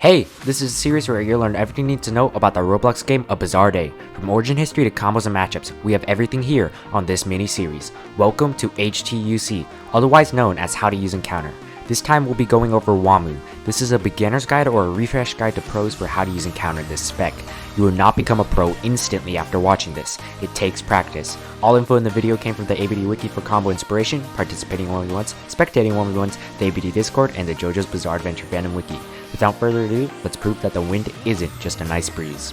Hey, this is a series where you'll learn everything you need to know about the Roblox game ABizarreDay. From origin history to combos and matchups, we have everything here on this mini-series. Welcome to HTUC, otherwise known as How to Use Encounter. This time we'll be going over Wamuu. This is a beginner's guide or a refresh guide to pros for how to use Encounter this spec. You will not become a pro instantly after watching this. It takes practice. All info in the video came from the ABD Wiki for combo inspiration, participating 1v1s, spectating 1v1s, the ABD Discord, and the JoJo's Bizarre Adventure fandom wiki. Without further ado, let's prove that the wind isn't just a nice breeze.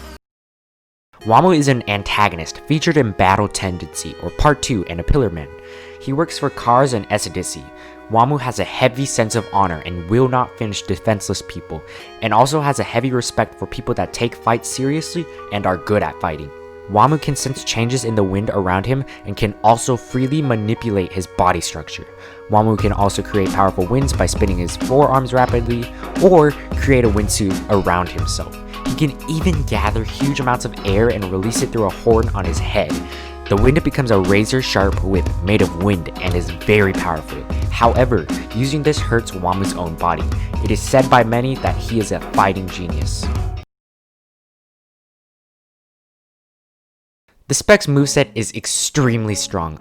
Wamuu is an antagonist featured in Battle Tendency, or Part 2, and a Pillar Man. He works for Cars and Essidici. Wamuu has a heavy sense of honor and will not finish defenseless people, and also has a heavy respect for people that take fights seriously and are good at fighting. Wamuu can sense changes in the wind around him and can also freely manipulate his body structure. Wamuu can also create powerful winds by spinning his forearms rapidly, or create a windsuit around himself. He can even gather huge amounts of air and release it through a horn on his head. The wind becomes a razor-sharp whip made of wind and is very powerful. However, using this hurts Wamuu's own body. It is said by many that he is a fighting genius. The spec's moveset is extremely strong.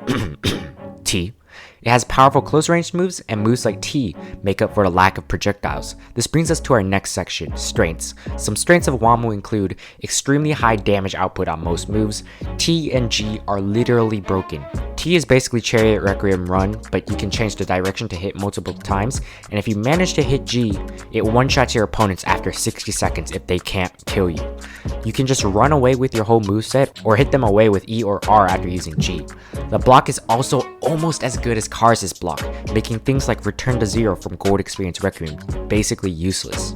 T. It has powerful close-range moves, and moves like T make up for the lack of projectiles. This brings us to our next section, strengths. Some strengths of Wamuu include extremely high damage output on most moves. T and G are literally broken. T is basically Chariot Requiem Run, but you can change the direction to hit multiple times, and if you manage to hit G, it one-shots your opponents after 60 seconds if they can't kill you. You can just run away with your whole moveset, or hit them away with E or R after using G. The block is also almost as good as Cars' block, making things like Return to Zero from Gold Experience Requiem basically useless.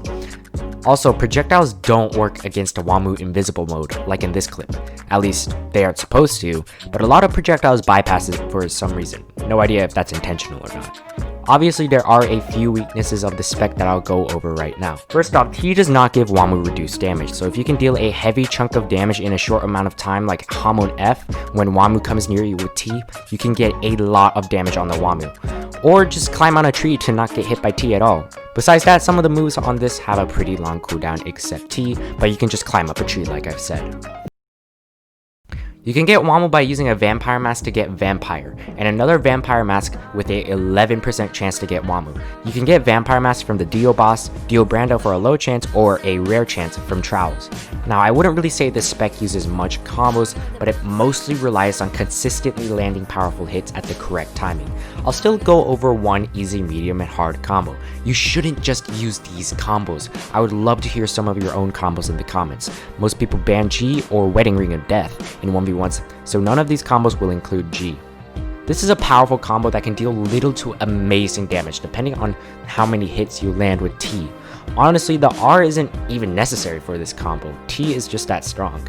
Also, projectiles don't work against a Wamuu invisible mode, like in this clip. At least, they aren't supposed to, but a lot of projectiles bypass it for some reason. No idea if that's intentional or not. Obviously, there are a few weaknesses of the spec that I'll go over right now. First off, T does not give Wamuu reduced damage, so if you can deal a heavy chunk of damage in a short amount of time like Hamon F, when Wamuu comes near you with T, you can get a lot of damage on the Wamuu. Or just climb on a tree to not get hit by T at all. Besides that, some of the moves on this have a pretty long cooldown except T, but you can just climb up a tree like I've said. You can get Wamuu by using a vampire mask to get Vampire, and another vampire mask with a 11% chance to get Wamuu. You can get vampire masks from the Dio boss, Dio Brando for a low chance, or a rare chance from Trowels. Now, I wouldn't really say this spec uses much combos, but it mostly relies on consistently landing powerful hits at the correct timing. I'll still go over one easy, medium, and hard combo. You shouldn't just use these combos. I would love to hear some of your own combos in the comments. Most people ban G or Wedding Ring of Death in 1v1s, so none of these combos will include G. This is a powerful combo that can deal little to amazing damage depending on how many hits you land with T. Honestly, the R isn't even necessary for this combo. T is just that strong.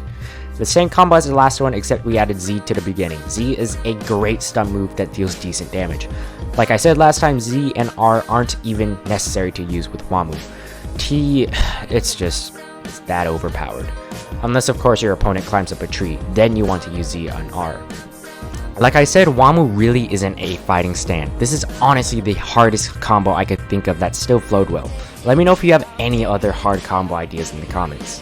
The same combo as the last one, except we added Z to the beginning. Z is a great stun move that deals decent damage. Like I said last time, Z and R aren't even necessary to use with Wamuu. T, it's that overpowered. Unless of course your opponent climbs up a tree, then you want to use Z on R. Like I said, Wamuu really isn't a fighting stand. This is honestly the hardest combo I could think of that still flowed well. Let me know if you have any other hard combo ideas in the comments.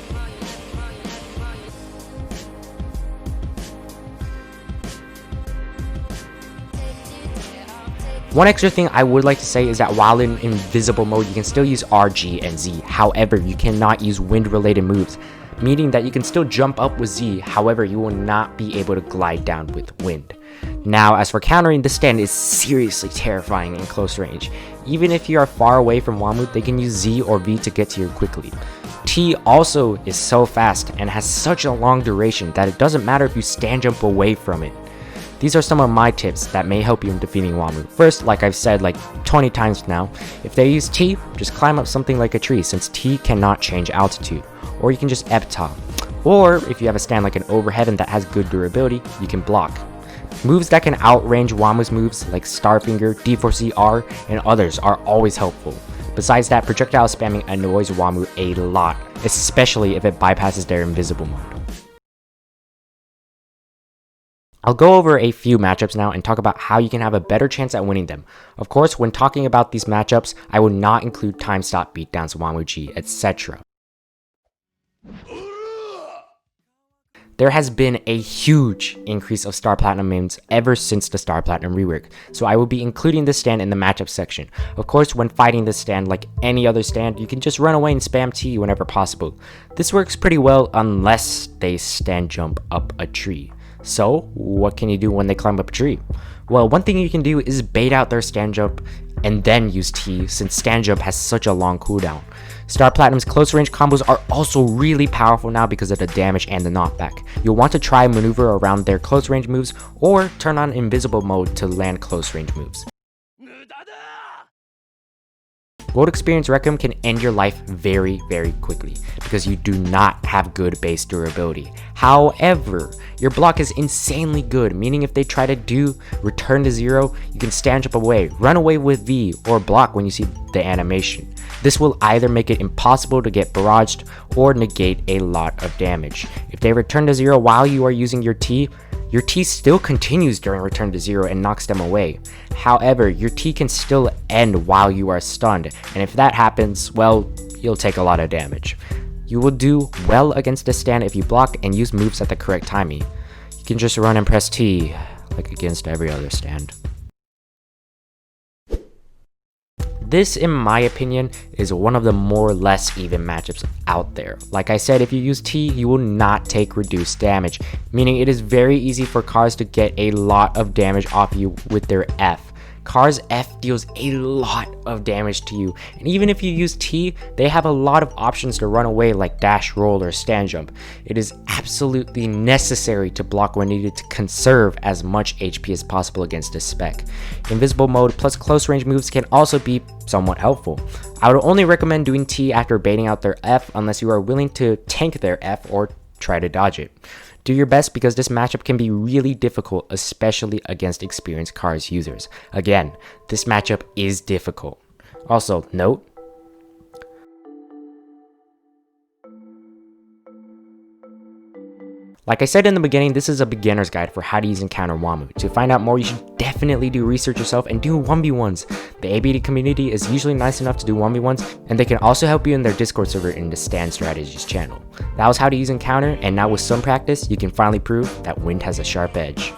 One extra thing I would like to say is that while in invisible mode, you can still use R, G, and Z. However, you cannot use wind-related moves, meaning that you can still jump up with Z, however, you will not be able to glide down with wind. Now, as for countering, this stand is seriously terrifying in close range. Even if you are far away from Wamuu, they can use Z or V to get to you quickly. T also is so fast and has such a long duration that it doesn't matter if you stand jump away from it. These are some of my tips that may help you in defeating Wamuu. First, like I've said like 20 times now, if they use T, just climb up something like a tree since T cannot change altitude. Or you can just ebb top. Or if you have a stand like an Overheaven that has good durability, you can block. Moves that can outrange Wamuu's moves like Starfinger, D4CR, and others are always helpful. Besides that, projectile spamming annoys Wamuu a lot, especially if it bypasses their invisible mode. I'll go over a few matchups now and talk about how you can have a better chance at winning them. Of course, when talking about these matchups, I will not include time stop beatdowns, Wamuu G, etc. There has been a huge increase of Star Platinum mains ever since the Star Platinum rework, so I will be including this stand in the matchup section. Of course, when fighting this stand like any other stand, you can just run away and spam T whenever possible. This works pretty well unless they stand jump up a tree. So, what can you do when they climb up a tree? Well, one thing you can do is bait out their stand jump and then use T, since stand jump has such a long cooldown. Star Platinum's close range combos are also really powerful now because of the damage and the knockback. You'll want to try maneuver around their close range moves or turn on invisible mode to land close range moves. Gold Experience Requiem can end your life very quickly because you do not have good base durability. However, your block is insanely good, meaning if they try to do return to zero, you can stand up away, run away with V, or block when you see the animation. This will either make it impossible to get barraged or negate a lot of damage. If they return to zero while you are using your T still continues during return to zero and knocks them away. However, your T can still end while you are stunned, and if that happens, well, you'll take a lot of damage. You will do well against this stand if you block and use moves at the correct timing. You can just run and press T, like against every other stand. This, in my opinion, is one of the more or less even matchups out there. Like I said, if you use T, you will not take reduced damage, meaning it is very easy for cars to get a lot of damage off you with their F. Cars F deals a lot of damage to you, and even if you use T, they have a lot of options to run away like dash, roll, or stand jump. It is absolutely necessary to block when needed to conserve as much HP as possible against this spec. Invisible mode plus close range moves can also be somewhat helpful. I would only recommend doing T after baiting out their F unless you are willing to tank their F or try to dodge it. Do your best because this matchup can be really difficult, especially against experienced cars users. Again, this matchup is difficult. Also, note, like I said in the beginning, this is a beginner's guide for how to use and counter Wamuu. To find out more, you should definitely do research yourself and do 1v1s. The ABD community is usually nice enough to do 1v1s, and they can also help you in their Discord server in the Stand Strategies channel. That was how to use and counter, and now with some practice, you can finally prove that wind has a sharp edge.